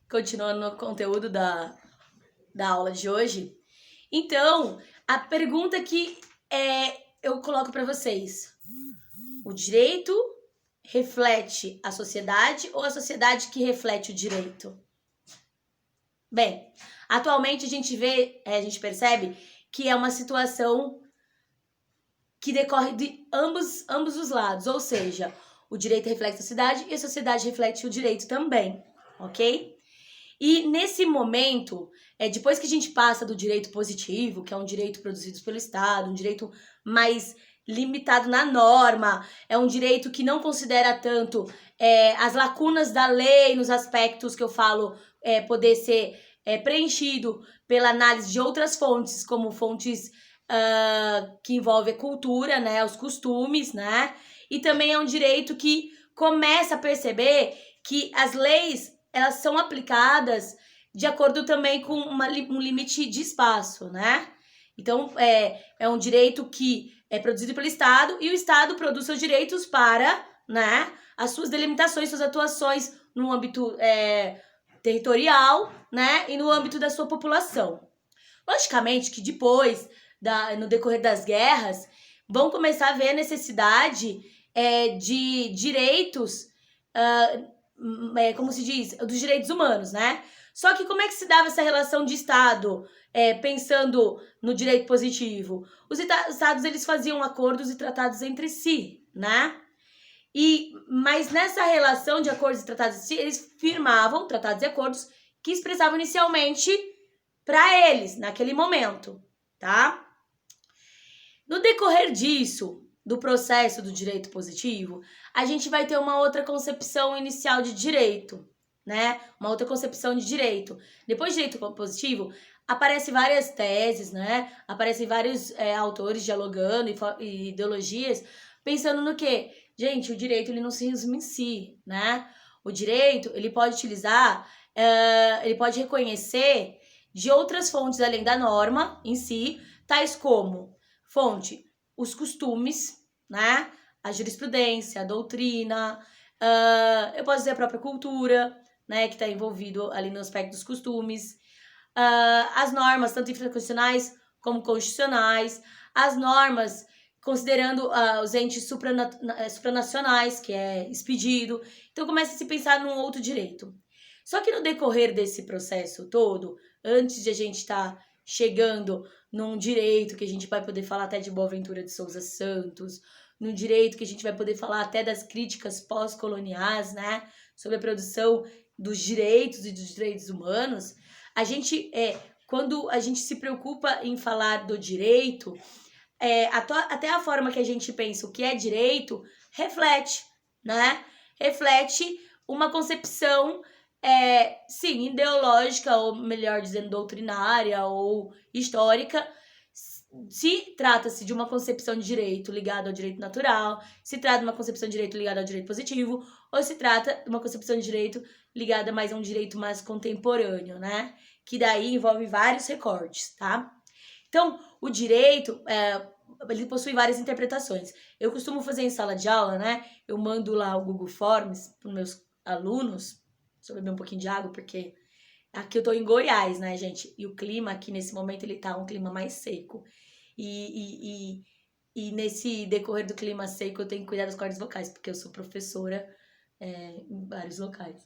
continuando no conteúdo da aula de hoje. Então, a pergunta que eu coloco para vocês: o direito reflete a sociedade ou a sociedade que reflete o direito? Bem, atualmente a gente percebe que é uma situação que decorre de ambos os lados, ou seja, o direito reflete a sociedade e a sociedade reflete o direito também, ok? E nesse momento, depois que a gente passa do direito positivo, que é um direito produzido pelo Estado, um direito mais limitado na norma, é um direito que não considera tanto as lacunas da lei nos aspectos que eu falo poder ser preenchido pela análise de outras fontes, como fontes que envolvem a cultura, né, os costumes, né? E também é um direito que começa a perceber que as leis elas são aplicadas de acordo também com um limite de espaço, né? Então, é um direito que é produzido pelo Estado e o Estado produz seus direitos para, né, as suas delimitações, suas atuações no âmbito territorial, né, e no âmbito da sua população. Logicamente que depois, no decorrer das guerras, vão começar a ver a necessidade de direitos, como se diz, dos direitos humanos, né? Só que como é que se dava essa relação de Estado, pensando no direito positivo? Os Estados, eles faziam acordos e tratados entre si, né? Mas nessa relação de acordos e tratados entre si, eles firmavam tratados e acordos que expressavam inicialmente para eles, naquele momento, tá? No decorrer disso, do processo do direito positivo, a gente vai ter uma outra concepção inicial de direito, né? Uma outra concepção de direito. Depois do direito positivo, aparecem várias teses, né? Aparecem vários autores dialogando e ideologias, pensando no quê? Gente, o direito ele não se resume em si, né? O direito, ele pode utilizar, ele pode reconhecer de outras fontes além da norma em si, tais como fonte, os costumes, né? A jurisprudência, a doutrina, eu posso dizer a própria cultura, né? Que está envolvido ali no aspecto dos costumes, as normas, tanto infraconstitucionais como constitucionais, as normas considerando os entes supranacionais, que é expedido. Então começa a se pensar num outro direito. Só que no decorrer desse processo todo, antes de a gente estar chegando num direito que a gente vai poder falar até de Boaventura de Souza Santos, num direito que a gente vai poder falar até das críticas pós-coloniais, né, sobre a produção dos direitos e dos direitos humanos, a gente, quando a gente se preocupa em falar do direito, até a forma que a gente pensa o que é direito reflete, né? Reflete uma concepção, sim, ideológica, ou melhor dizendo, doutrinária ou histórica. Se trata-se de uma concepção de direito ligada ao direito natural, se trata de uma concepção de direito ligada ao direito positivo, ou se trata de uma concepção de direito ligada mais a um direito mais contemporâneo, né? Que daí envolve vários recortes, tá? Então, o direito, ele possui várias interpretações. Eu costumo fazer em sala de aula, né? Eu mando lá o Google Forms para os meus alunos. Deixa eu beber um pouquinho de água, porque aqui eu tô em Goiás, né, gente? E o clima aqui, nesse momento, ele tá um clima mais seco. E nesse decorrer do clima seco, eu tenho que cuidar das cordas vocais, porque eu sou professora em vários locais.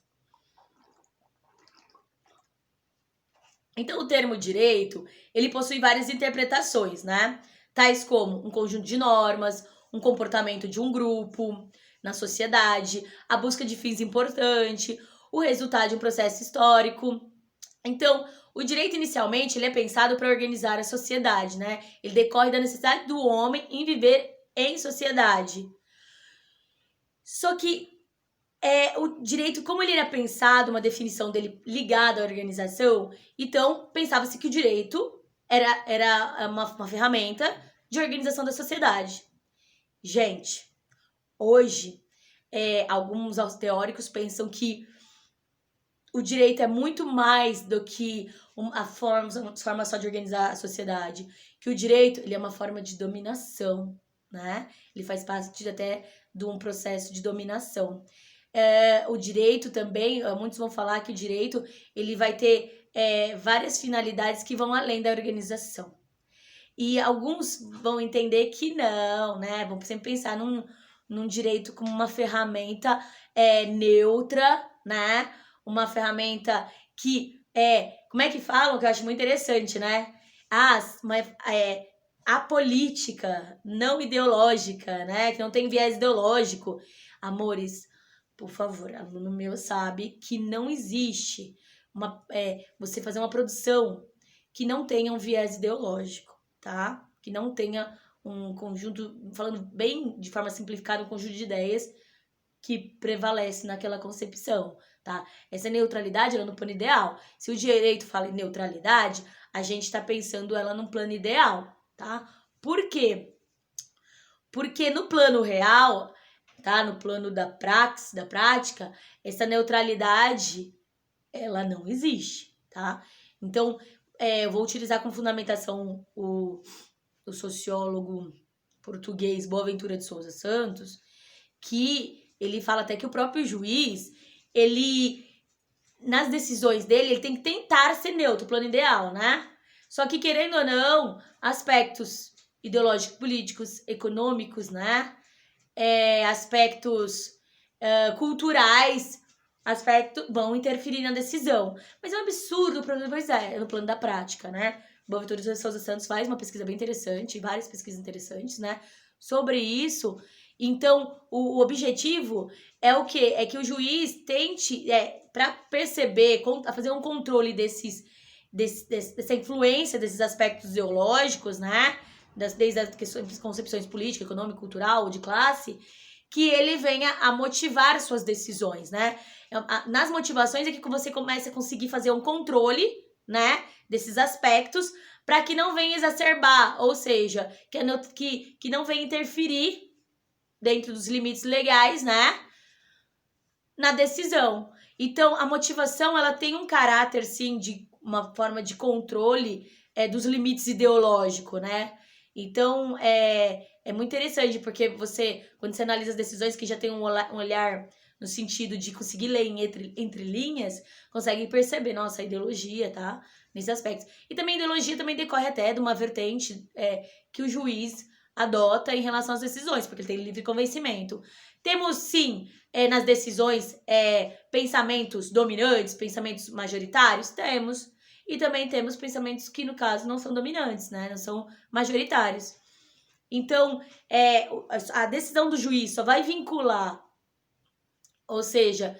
Então, o termo direito, ele possui várias interpretações, né? Tais como um conjunto de normas, um comportamento de um grupo na sociedade, a busca de fins importantes, o resultado de um processo histórico. Então, o direito inicialmente ele é pensado para organizar a sociedade, né? Ele decorre da necessidade do homem em viver em sociedade. Só que o direito, como ele era pensado, uma definição dele ligada à organização, então pensava-se que o direito era uma ferramenta de organização da sociedade. Gente, hoje, alguns teóricos pensam que o direito é muito mais do que uma forma só de organizar a sociedade, que o direito ele é uma forma de dominação, né? Ele faz parte até de um processo de dominação. O direito também, muitos vão falar que o direito ele vai ter várias finalidades que vão além da organização. E alguns vão entender que não, né? Vão sempre pensar num direito como uma ferramenta neutra, né? Uma ferramenta que como é que falam? Que eu acho muito interessante, né? Apolítica, não ideológica, né? Que não tem viés ideológico. Amores, por favor, aluno meu sabe que não existe você fazer uma produção que não tenha um viés ideológico, tá? Que não tenha um conjunto, falando bem de forma simplificada, um conjunto de ideias que prevalece naquela concepção, tá? Essa neutralidade, ela é no plano ideal. Se o direito fala em neutralidade, a gente está pensando ela num plano ideal, tá? Por quê? Porque no plano real, tá? No plano da prática, essa neutralidade, ela não existe, tá? Então, eu vou utilizar como fundamentação o sociólogo português Boaventura de Souza Santos, que ele fala até que o próprio juiz, ele, nas decisões dele, ele tem que tentar ser neutro, plano ideal, né? Só que, querendo ou não, aspectos ideológicos, políticos, econômicos, né? Aspectos culturais, aspectos vão interferir na decisão. Mas é um absurdo, pois no plano da prática, né? Boaventura de Souza Santos faz uma pesquisa bem interessante, várias pesquisas interessantes, né? Sobre isso. Então, o objetivo é o quê? É que o juiz tente, para perceber, fazer um controle dessa influência desses aspectos ideológicos, né? Desde as concepções política, econômica, cultural, de classe, que ele venha a motivar suas decisões, né? Nas motivações é que você começa a conseguir fazer um controle, né, desses aspectos, para que não venha exacerbar, ou seja, que não venha interferir dentro dos limites legais, né, na decisão. Então, a motivação, ela tem um caráter, sim, de uma forma de controle dos limites ideológicos, né? Então, é muito interessante, porque quando você analisa as decisões que já tem um olhar no sentido de conseguir ler entre linhas, consegue perceber, nossa, a ideologia, tá? Nesse aspecto. E também a ideologia também decorre até de uma vertente que o juiz adota em relação às decisões, porque ele tem livre convencimento. Temos, sim, nas decisões, pensamentos dominantes, pensamentos majoritários? Temos. E também temos pensamentos que, no caso, não são dominantes, né? Não são majoritários. Então, a decisão do juiz só vai vincular, ou seja,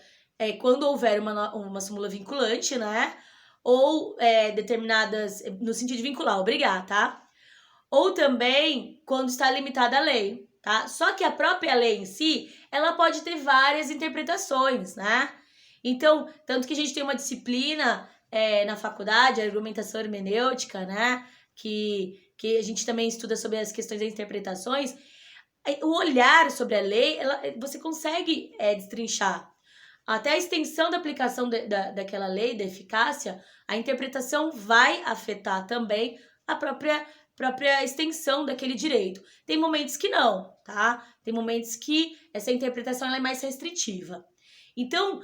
quando houver uma súmula vinculante, né? Ou determinadas, no sentido de vincular, obrigar, tá? Ou também quando está limitada a lei, tá? Só que a própria lei em si, ela pode ter várias interpretações, né? Então, tanto que a gente tem uma disciplina na faculdade, a argumentação hermenêutica, né? Que a gente também estuda sobre as questões das interpretações. O olhar sobre a lei, você consegue destrinchar. Até a extensão da aplicação daquela lei, da eficácia, a interpretação vai afetar também a própria extensão daquele direito. Tem momentos que não, tá? Tem momentos que essa interpretação ela é mais restritiva. Então,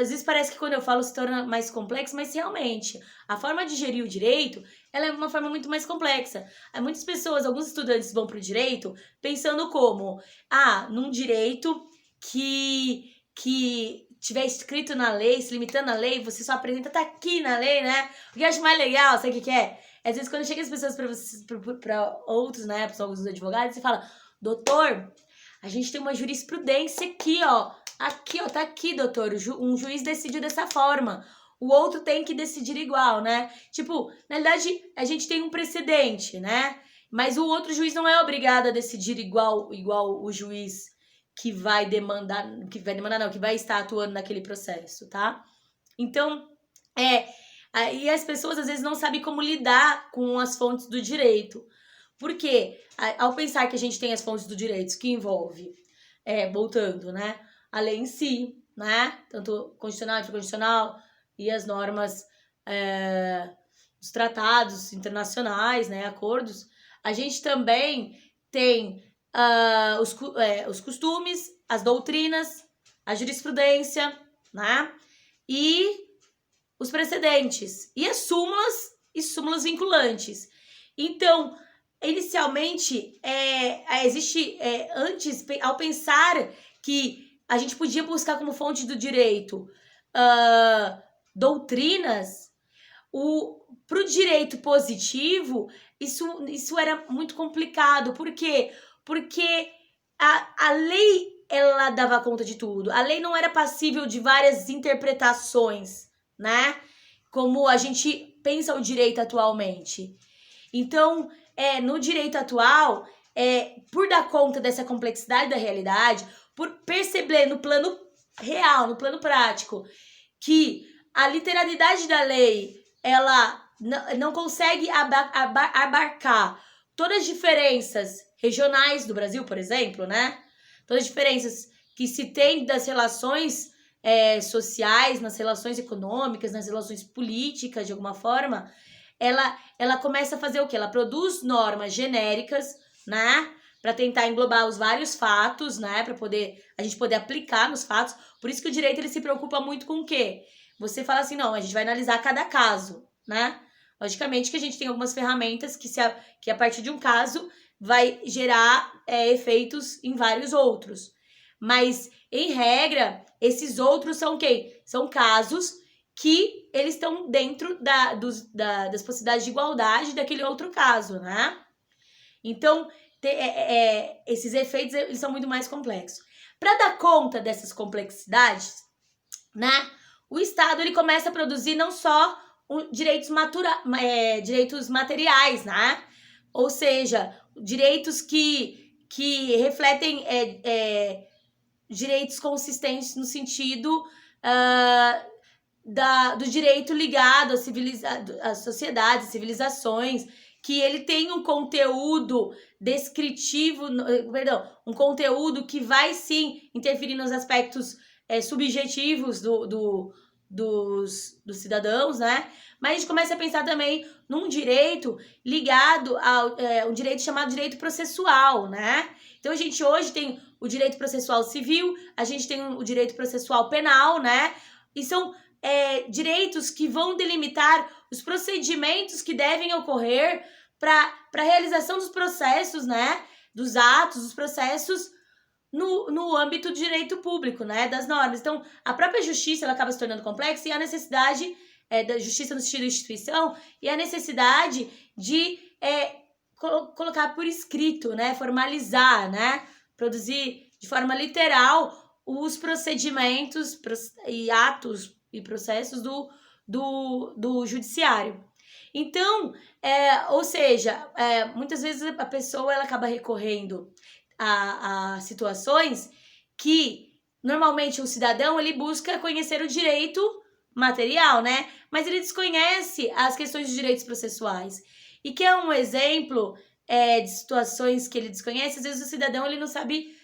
às vezes parece que quando eu falo se torna mais complexo, mas realmente, a forma de gerir o direito, ela é uma forma muito mais complexa. Muitas pessoas, alguns estudantes vão para o direito pensando como, num direito que tiver escrito na lei, se limitando à lei, você só apresenta, tá aqui na lei, né? O que eu acho mais legal, sabe o que é? Às vezes, quando chega as pessoas para outros, né, para alguns advogados, você fala, doutor, a gente tem uma jurisprudência aqui, ó. Aqui, ó, tá aqui, doutor. Um juiz decidiu dessa forma. O outro tem que decidir igual, né? Tipo, na verdade, a gente tem um precedente, né? Mas o outro juiz não é obrigado a decidir igual o juiz que vai demandar, que vai estar atuando naquele processo, tá? Então, aí as pessoas às vezes não sabem como lidar com as fontes do direito. Porque ao pensar que a gente tem as fontes do direito que envolve, voltando, né? A lei em si, né? Tanto constitucional, infraconstitucional e as normas dos tratados internacionais, né? Acordos. A gente também tem os costumes, as doutrinas, a jurisprudência, né? E os precedentes. E as súmulas e súmulas vinculantes. Então, inicialmente, antes, ao pensar que a gente podia buscar como fonte do direito doutrinas, para o direito positivo, isso era muito complicado. Por quê? Porque a lei, ela dava conta de tudo. A lei não era passível de várias interpretações, né? Como a gente pensa o direito atualmente. Então, no direito atual, por dar conta dessa complexidade da realidade, por perceber no plano real, no plano prático, que a literalidade da lei, ela não consegue abarcar todas as diferenças regionais do Brasil, por exemplo, né? Todas as diferenças que se tem das relações sociais, nas relações econômicas, nas relações políticas, de alguma forma, ela começa a fazer o quê? Ela produz normas genéricas, né? Para tentar englobar os vários fatos, né? Para a gente poder aplicar nos fatos. Por isso que o direito ele se preocupa muito com o quê? Você fala assim, não, a gente vai analisar cada caso, né? Logicamente que a gente tem algumas ferramentas que a partir de um caso vai gerar efeitos em vários outros. Mas, em regra, esses outros são quem? São casos que eles estão dentro das possibilidades de igualdade daquele outro caso, né? Então, esses efeitos eles são muito mais complexos. Para dar conta dessas complexidades, né? O Estado ele começa a produzir não só direitos materiais, né? Ou seja, direitos que refletem direitos consistentes no sentido do direito ligado às sociedades, civilizações, que ele tem um conteúdo descritivo, um conteúdo que vai sim interferir nos aspectos subjetivos dos cidadãos, né? Mas a gente começa a pensar também num direito ligado a um direito chamado direito processual, né? Então a gente hoje tem o direito processual civil, a gente tem o direito processual penal, né? E são direitos que vão delimitar os procedimentos que devem ocorrer para a realização dos processos, né? Dos atos, dos processos no âmbito do direito público, né? Das normas. Então, a própria justiça ela acaba se tornando complexa e a necessidade da justiça no sentido de instituição e a necessidade de colocar por escrito, né? Formalizar, né? Produzir de forma literal os procedimentos e atos e processos do judiciário. Então, ou seja, muitas vezes a pessoa ela acaba recorrendo a situações que normalmente o cidadão ele busca conhecer o direito material, né? Mas ele desconhece as questões de direitos processuais. E que é um exemplo de situações que ele desconhece, às vezes o cidadão ele não sabe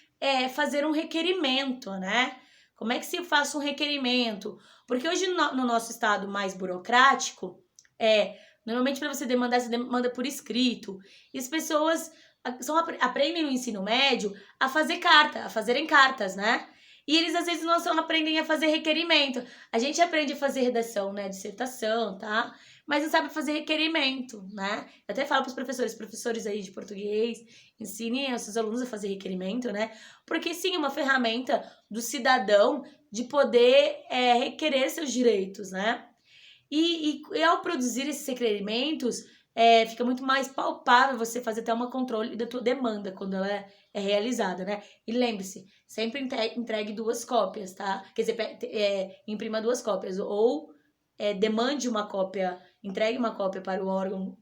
fazer um requerimento, né? Como é que se faz um requerimento? Porque hoje no nosso estado mais burocrático, normalmente para você demandar, você demanda por escrito. E as pessoas aprendem no ensino médio a fazerem cartas, né? E eles às vezes não aprendem a fazer requerimento. A gente aprende a fazer redação, né? Dissertação, tá? Mas não sabe fazer requerimento, né? Eu até falo para os professores aí de português, ensinem os seus alunos a fazer requerimento, né? Porque sim, é uma ferramenta do cidadão de poder requerer seus direitos, né? E ao produzir esses requerimentos, fica muito mais palpável você fazer até um controle da tua demanda quando ela é realizada, né? E lembre-se, sempre entregue 2 cópias, tá? Quer dizer, imprima 2 cópias. Ou demande uma cópia, entregue uma cópia para o órgão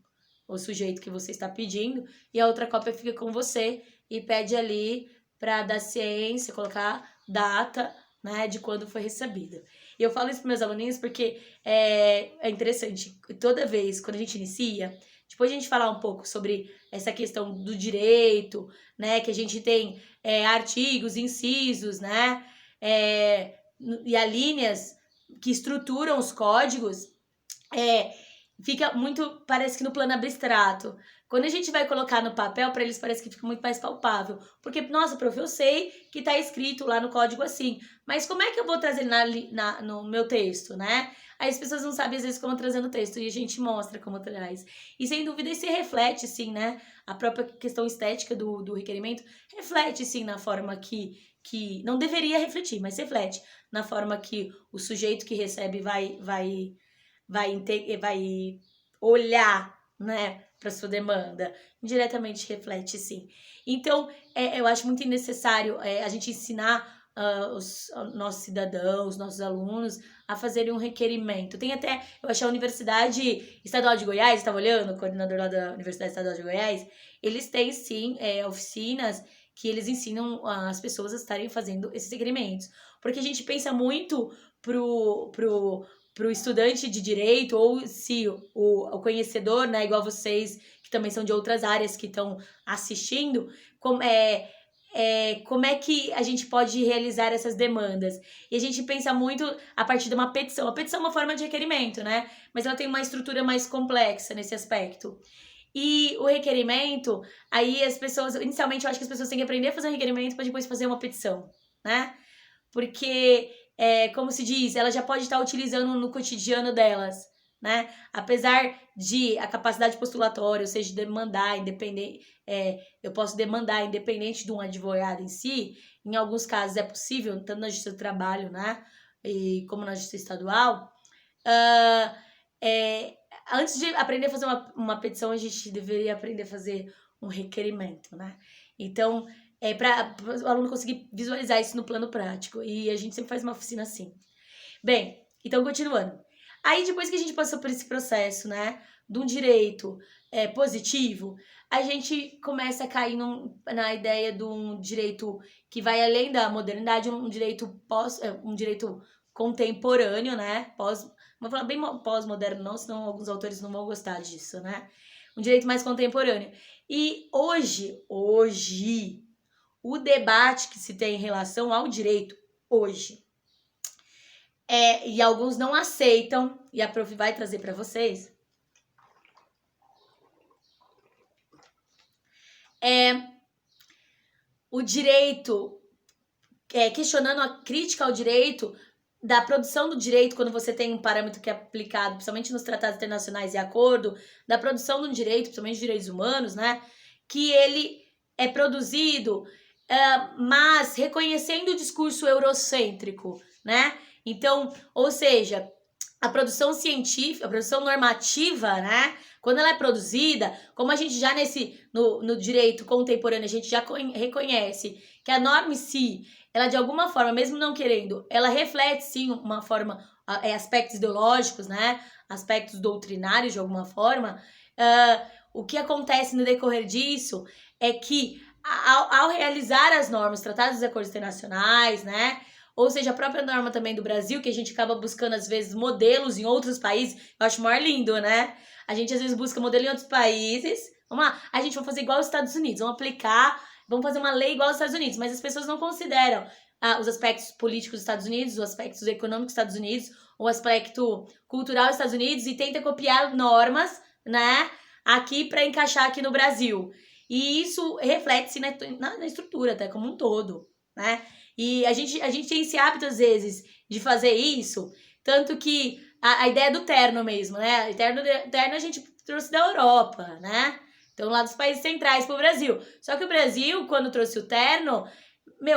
ou sujeito que você está pedindo, e a outra cópia fica com você e pede ali para dar ciência, colocar data, né, de quando foi recebida. E eu falo isso para meus aluninhos porque é interessante. Toda vez, quando a gente inicia, depois a gente falar um pouco sobre essa questão do direito, né, que a gente tem artigos, incisos, né, e alíneas que estruturam os códigos, fica muito, parece que no plano abstrato. Quando a gente vai colocar no papel, para eles parece que fica muito mais palpável. Porque, nossa, prof, eu sei que tá escrito lá no código assim, mas como é que eu vou trazer no meu texto, né? Aí as pessoas não sabem, às vezes, como trazer no texto, e a gente mostra como traz. E, sem dúvida, isso reflete, sim, né? A própria questão estética do requerimento reflete, sim, na forma que não deveria refletir, mas reflete na forma que o sujeito que recebe vai olhar, né, para sua demanda. Indiretamente reflete, sim. Então, eu acho muito necessário a gente ensinar os nossos cidadãos, nossos alunos, a fazerem um requerimento. Tem até, eu achei a Universidade Estadual de Goiás, estava olhando, o coordenador lá da Universidade Estadual de Goiás, eles têm, sim, oficinas que eles ensinam as pessoas a estarem fazendo esses requerimentos. Porque a gente pensa muito pro estudante de direito, ou se o conhecedor, né, igual vocês, que também são de outras áreas que estão assistindo, como é que a gente pode realizar essas demandas. E a gente pensa muito a partir de uma petição. A petição é uma forma de requerimento, né? Mas ela tem uma estrutura mais complexa nesse aspecto. E o requerimento, aí as pessoas, inicialmente eu acho que as pessoas têm que aprender a fazer um requerimento para depois fazer uma petição, né? Porque, como se diz, ela já pode estar utilizando no cotidiano delas, né? Apesar de a capacidade postulatória, ou seja, demandar independente, eu posso demandar independente de um advogado em si, em alguns casos é possível, tanto na Justiça do Trabalho, né? E como na Justiça Estadual. Antes de aprender a fazer uma petição, a gente deveria aprender a fazer um requerimento, né? Então, para o aluno conseguir visualizar isso no plano prático. E a gente sempre faz uma oficina assim. Bem, então continuando. Aí depois que a gente passou por esse processo, né, de um direito positivo, a gente começa a cair na ideia de um direito que vai além da modernidade, um direito um direito contemporâneo, né, vou falar bem pós-moderno não, senão alguns autores não vão gostar disso, né, um direito mais contemporâneo. E hoje, o debate que se tem em relação ao direito hoje, e alguns não aceitam, e a prof vai trazer para vocês, o direito, questionando a crítica ao direito, da produção do direito, quando você tem um parâmetro que é aplicado, principalmente nos tratados internacionais e acordo, da produção do direito, principalmente de direitos humanos, né, que ele é produzido, mas reconhecendo o discurso eurocêntrico, né? Então, ou seja, a produção científica, a produção normativa, né? Quando ela é produzida, como a gente já no direito contemporâneo, a gente já reconhece que a norma em si, ela de alguma forma, mesmo não querendo, ela reflete sim uma forma, aspectos ideológicos, né? Aspectos doutrinários de alguma forma. O que acontece no decorrer disso é que ao realizar as normas, tratados dos acordos internacionais, né? Ou seja, a própria norma também do Brasil, que a gente acaba buscando, às vezes, modelos em outros países. Eu acho maior lindo, né? A gente, às vezes, busca modelo em outros países. Vamos lá, a gente vai fazer igual aos Estados Unidos. Vamos aplicar, vamos fazer uma lei igual aos Estados Unidos. Mas as pessoas não consideram os aspectos políticos dos Estados Unidos, os aspectos econômicos dos Estados Unidos, o aspecto cultural dos Estados Unidos e tenta copiar normas, né? Aqui para encaixar aqui no Brasil. E isso reflete-se na estrutura até como um todo, né? E a gente tem esse hábito, às vezes, de fazer isso, tanto que a ideia do terno mesmo, né? O terno a gente trouxe da Europa, né? Então, lá dos países centrais pro Brasil. Só que o Brasil, quando trouxe o terno,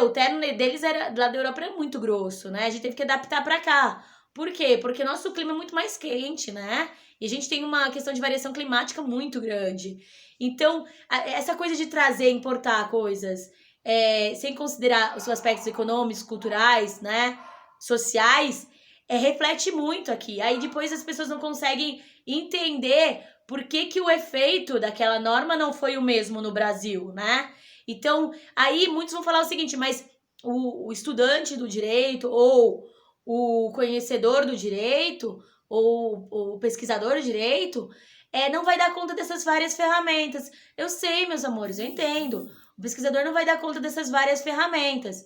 o terno deles lá da Europa era muito grosso, né? A gente teve que adaptar para cá. Por quê? Porque nosso clima é muito mais quente, né? E a gente tem uma questão de variação climática muito grande. Então, essa coisa de trazer, importar coisas, sem considerar os aspectos econômicos, culturais, né, sociais, reflete muito aqui. Aí depois as pessoas não conseguem entender por que o efeito daquela norma não foi o mesmo no Brasil, né? Então, aí muitos vão falar o seguinte, mas o estudante do direito ou o conhecedor do direito ou o pesquisador do direito não vai dar conta dessas várias ferramentas. Eu sei, meus amores, eu entendo. O pesquisador não vai dar conta dessas várias ferramentas.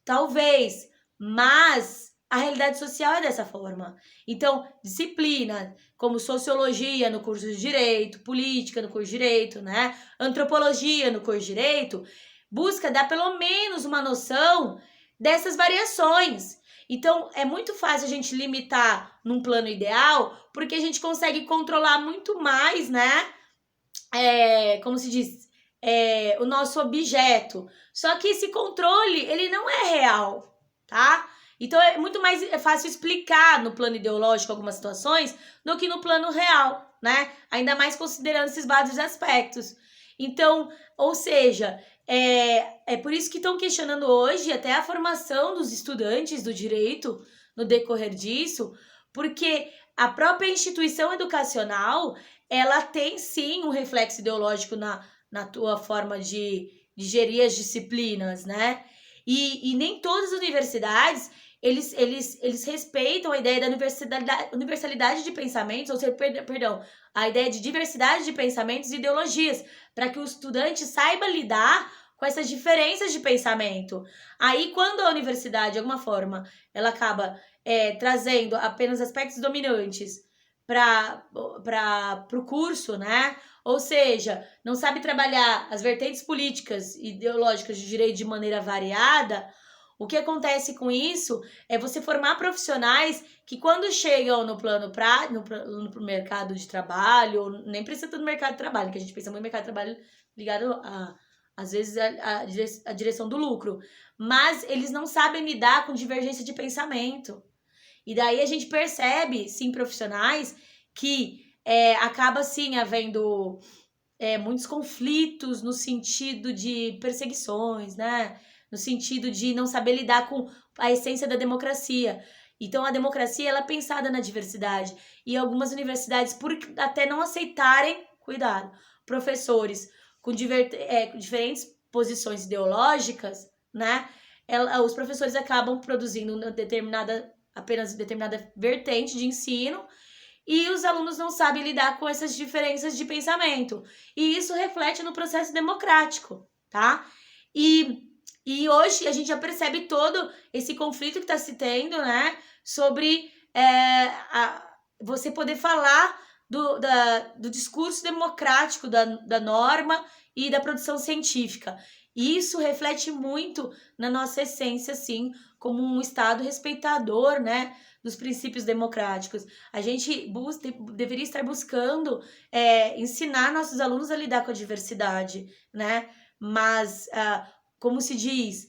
Talvez, mas a realidade social é dessa forma. Então, disciplina como sociologia no curso de direito, política no curso de direito, né? Antropologia no curso de direito, busca dar pelo menos uma noção dessas variações. Então, é muito fácil a gente limitar num plano ideal, porque a gente consegue controlar muito mais, né? Como se diz? O nosso objeto. Só que esse controle, ele não é real, tá? Então, é muito mais fácil explicar no plano ideológico algumas situações do que no plano real, né? Ainda mais considerando esses vários aspectos. Então, ou seja, é por isso que estão questionando hoje até a formação dos estudantes do direito no decorrer disso, porque a própria instituição educacional, ela tem sim um reflexo ideológico na tua forma de gerir as disciplinas, né? E nem todas as universidades, eles respeitam a ideia da universalidade de pensamentos, ou seja, perdão, a ideia de diversidade de pensamentos e ideologias, para que o estudante saiba lidar com essas diferenças de pensamento. Aí, quando a universidade, de alguma forma, ela acaba trazendo apenas aspectos dominantes para o curso, né? Ou seja, não sabe trabalhar as vertentes políticas e ideológicas de direito de maneira variada, o que acontece com isso é você formar profissionais que, quando chegam no plano no mercado de trabalho, ou nem precisa estar no mercado de trabalho, que a gente pensa muito no mercado de trabalho ligado às vezes, a direção do lucro, mas eles não sabem lidar com divergência de pensamento. E daí a gente percebe, sim, profissionais que acaba, sim, havendo muitos conflitos no sentido de perseguições, né? No sentido de não saber lidar com a essência da democracia. Então, a democracia ela é pensada na diversidade. E algumas universidades, por até não aceitarem, cuidado, professores com diferentes posições ideológicas, né? Os professores acabam produzindo apenas determinada vertente de ensino, e os alunos não sabem lidar com essas diferenças de pensamento. E isso reflete no processo democrático, tá? E hoje a gente já percebe todo esse conflito que está se tendo, né? Sobre você poder falar do discurso democrático, da norma e da produção científica. E isso reflete muito na nossa essência, assim, como um Estado respeitador, né, dos princípios democráticos. A gente deveria estar buscando ensinar nossos alunos a lidar com a diversidade, né? Mas, como se diz,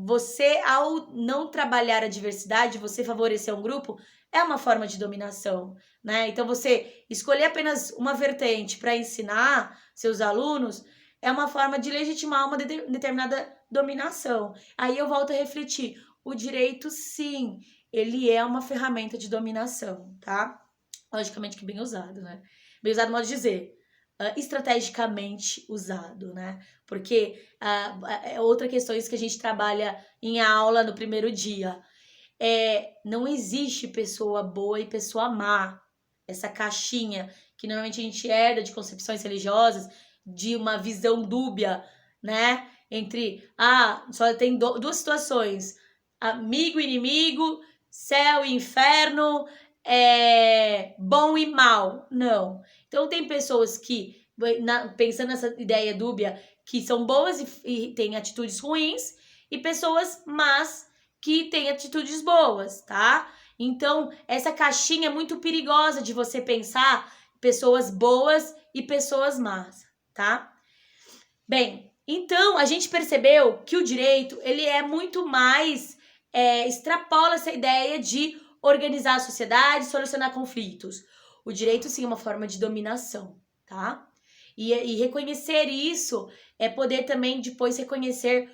você, ao não trabalhar a diversidade, você favorecer um grupo, é uma forma de dominação, né? Então, você escolher apenas uma vertente para ensinar seus alunos é uma forma de legitimar uma determinada dominação. Aí eu volto a refletir. O direito, sim, ele é uma ferramenta de dominação, tá? Logicamente que bem usado, né? Bem usado, modo de dizer, estrategicamente usado, né? Porque outra questão que a gente trabalha em aula no primeiro dia. Não existe pessoa boa e pessoa má. Essa caixinha que normalmente a gente herda de concepções religiosas, de uma visão dúbia, né? Entre, só tem duas situações, amigo e inimigo, céu e inferno, bom e mal. Não. Então tem pessoas que, pensando nessa ideia dúbia, que são boas e têm atitudes ruins, e pessoas más que têm atitudes boas, tá? Então, essa caixinha é muito perigosa de você pensar pessoas boas e pessoas más, tá? Bem, então a gente percebeu que o direito, ele é muito mais, extrapola essa ideia de organizar a sociedade, solucionar conflitos. O direito, sim, é uma forma de dominação, tá? E reconhecer isso é poder também depois reconhecer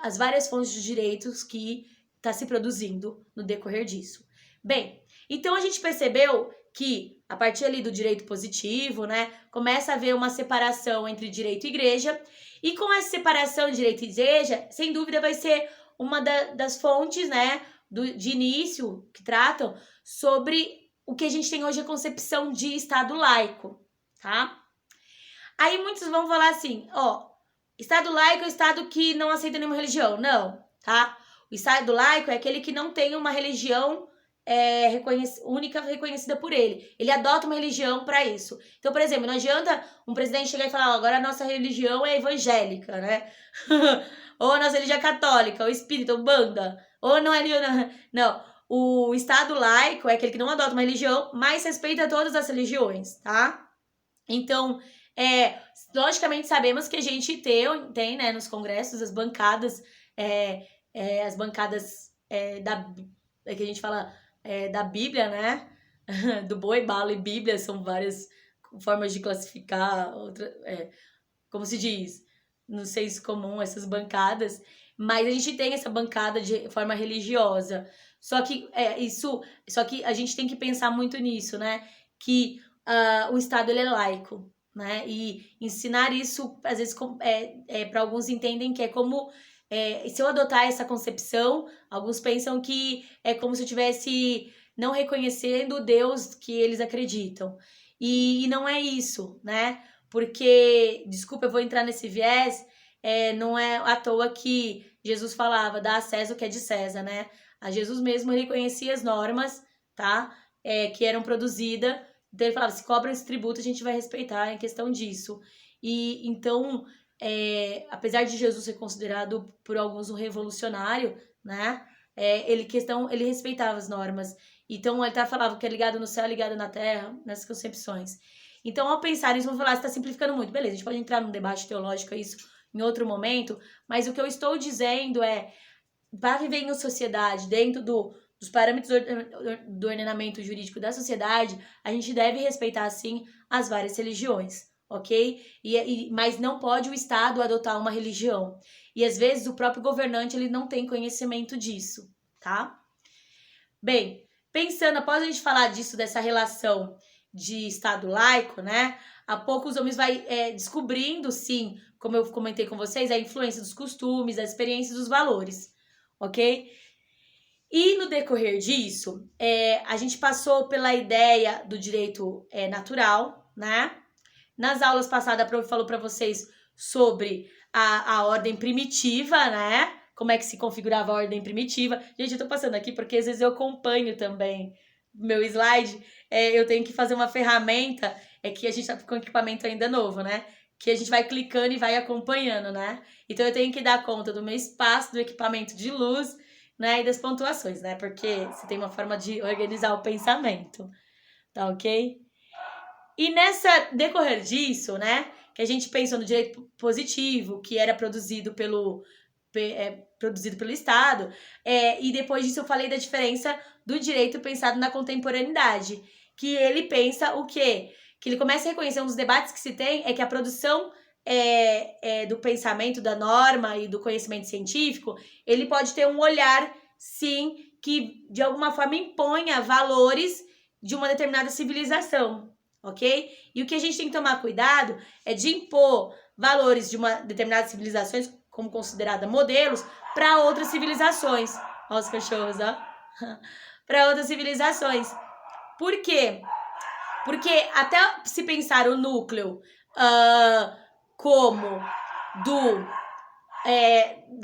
as várias fontes de direitos que está se produzindo no decorrer disso. Bem, então a gente percebeu que, a partir ali do direito positivo, né, começa a haver uma separação entre direito e igreja, e com essa separação de direito e igreja, sem dúvida vai ser uma das fontes, né, de início que tratam sobre o que a gente tem hoje, a concepção de Estado laico, tá? Aí muitos vão falar assim, Estado laico é o Estado que não aceita nenhuma religião. Não, tá? O Estado laico é aquele que não tem uma religião única reconhecida por ele. Ele adota uma religião para isso. Então, por exemplo, não adianta um presidente chegar e falar, agora a nossa religião é evangélica, né? Ou a nossa religião é católica, ou espírita, ou banda. Ou não é religião... Não. O Estado laico é aquele que não adota uma religião, mas respeita todas as religiões, tá? Então, logicamente sabemos que a gente tem, né, nos congressos, as bancadas, as bancadas que a gente fala da Bíblia, né? Do boi, bala e Bíblia, são várias formas de classificar, como se diz, no senso comum, essas bancadas, mas a gente tem essa bancada de forma religiosa. Só que a gente tem que pensar muito nisso, né? Que o Estado ele é laico, né? E ensinar isso, às vezes, para alguns entendem que é como... se eu adotar essa concepção, alguns pensam que é como se eu estivesse não reconhecendo o Deus que eles acreditam. E não é isso, né? Porque, desculpa, eu vou entrar nesse viés, não é à toa que Jesus falava, dá a César o que é de César, né? A Jesus mesmo reconhecia as normas, tá? Que eram produzidas. Então ele falava, se cobra esse tributo, a gente vai respeitar em questão disso. E então, apesar de Jesus ser considerado por alguns um revolucionário, né? Ele respeitava as normas. Então ele falava que é ligado no céu, é ligado na terra, nessas concepções. Então, ao pensar nisso, vamos falar, você está simplificando muito. Beleza, a gente pode entrar num debate teológico isso em outro momento, mas o que eu estou dizendo para viver em sociedade, dentro dos parâmetros do ordenamento jurídico da sociedade, a gente deve respeitar, sim, as várias religiões, ok? Mas não pode o Estado adotar uma religião. E, às vezes, o próprio governante ele não tem conhecimento disso, tá? Bem, pensando, após a gente falar disso, dessa relação de Estado laico, né? A pouco os homens vai descobrindo, sim, como eu comentei com vocês, a influência dos costumes, a experiência dos valores, ok? E no decorrer disso, a gente passou pela ideia do direito natural, né? Nas aulas passadas, a prof falou para vocês sobre a ordem primitiva, né? Como é que se configurava a ordem primitiva. Gente, eu tô passando aqui porque às vezes eu acompanho também meu slide. Eu tenho que fazer uma ferramenta, que a gente tá com equipamento ainda novo, né? Que a gente vai clicando e vai acompanhando, né? Então eu tenho que dar conta do meu espaço, do equipamento de luz, né? E das pontuações, né? Porque você tem uma forma de organizar o pensamento, tá ok? E nessa decorrer disso, né? Que a gente pensou no direito positivo, que era produzido pelo Estado, e depois disso eu falei da diferença do direito pensado na contemporaneidade, que ele pensa o quê? Que ele começa a reconhecer, um dos debates que se tem é que a produção do pensamento, da norma e do conhecimento científico, ele pode ter um olhar, sim, que de alguma forma imponha valores de uma determinada civilização, ok? E o que a gente tem que tomar cuidado é de impor valores de uma determinada civilização, como considerada modelos, para outras civilizações. Olha os cachorros, ó. Para outras civilizações. Por quê? Porque até se pensar o núcleo como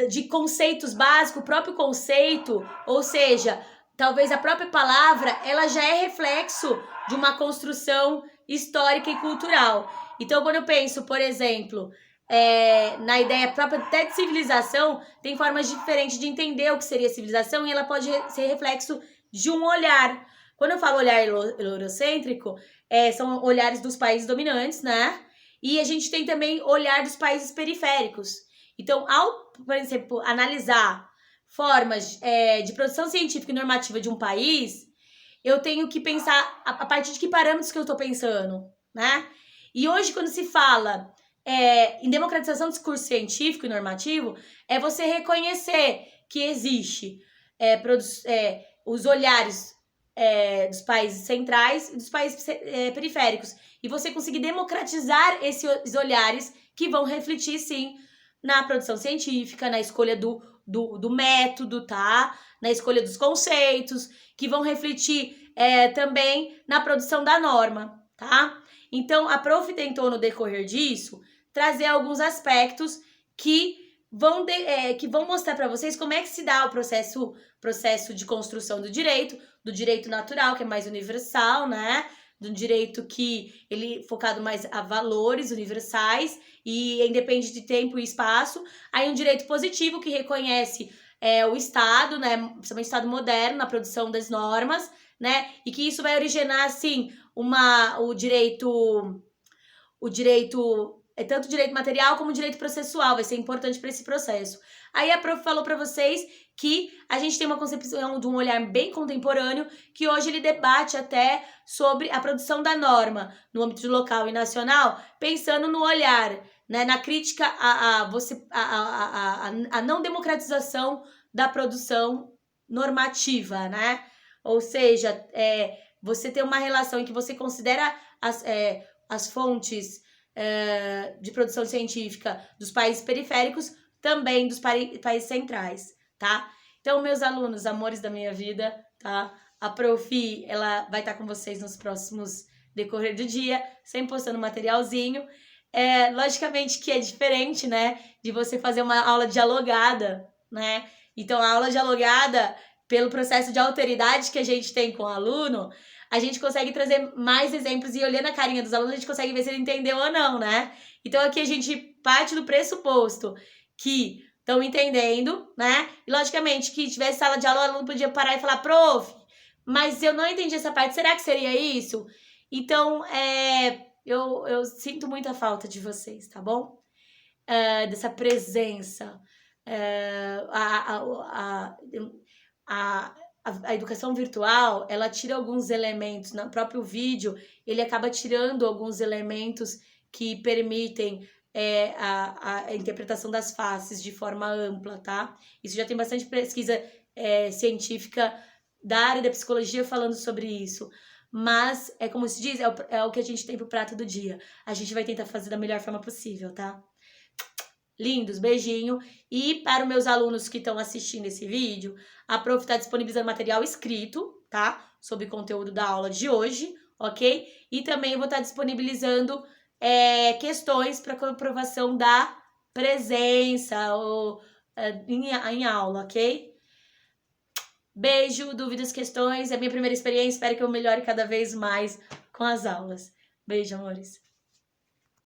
de conceitos básicos, o próprio conceito, ou seja, talvez a própria palavra, ela já é reflexo de uma construção histórica e cultural. Então, quando eu penso, por exemplo, na ideia própria até de civilização, tem formas diferentes de entender o que seria civilização e ela pode ser reflexo de um olhar. Quando eu falo olhar eurocêntrico, são olhares dos países dominantes, né? E a gente tem também olhar dos países periféricos. Então, ao, por exemplo, analisar formas de produção científica e normativa de um país, eu tenho que pensar a partir de que parâmetros que eu estou pensando, né? E hoje, quando se fala em democratização do discurso científico e normativo, é você reconhecer que existe os olhares dos países centrais e dos países periféricos. E você conseguir democratizar esses olhares que vão refletir, sim, na produção científica, na escolha do método, tá? Na escolha dos conceitos, que vão refletir também na produção da norma, tá? Então, a prof tentou, no decorrer disso, trazer alguns aspectos que que vão mostrar para vocês como é que se dá o processo de construção do direito natural, que é mais universal, né? Do direito que ele é focado mais a valores universais e independe de tempo e espaço. Aí um direito positivo que reconhece o Estado, né? Principalmente o Estado moderno na produção das normas, né? E que isso vai originar, assim, o direito tanto direito material como direito processual, vai ser importante para esse processo. Aí a prof falou para vocês que a gente tem uma concepção de um olhar bem contemporâneo, que hoje ele debate até sobre a produção da norma no âmbito local e nacional, pensando no olhar, né, na crítica a não democratização da produção normativa, né? Ou seja, você tem uma relação em que você considera as fontes de produção científica dos países periféricos, também dos países centrais, tá? Então, meus alunos, amores da minha vida, tá? A Profi, ela vai estar com vocês nos próximos decorrer do dia, sempre postando materialzinho. Logicamente que é diferente, né? De você fazer uma aula dialogada, né? Então, a aula dialogada, pelo processo de alteridade que a gente tem com o aluno, a gente consegue trazer mais exemplos e olhando a carinha dos alunos, a gente consegue ver se ele entendeu ou não, né? Então aqui a gente parte do pressuposto que estão entendendo, né? E logicamente que tivesse sala de aula, o aluno podia parar e falar, prof, mas eu não entendi essa parte, será que seria isso? Então, eu sinto muita falta de vocês, tá bom? Dessa presença, a educação virtual, ela tira alguns elementos, no próprio vídeo, ele acaba tirando alguns elementos que permitem a interpretação das faces de forma ampla, tá? Isso já tem bastante pesquisa científica da área da psicologia falando sobre isso. Mas, como se diz, é o que a gente tem pro prato do dia. A gente vai tentar fazer da melhor forma possível, tá? Lindos, beijinho. E para os meus alunos que estão assistindo esse vídeo, a prof está disponibilizando material escrito, tá? Sobre o conteúdo da aula de hoje, ok? E também eu vou estar disponibilizando questões para comprovação da presença em aula, ok? Beijo, dúvidas, questões. É a minha primeira experiência, espero que eu melhore cada vez mais com as aulas. Beijo, amores.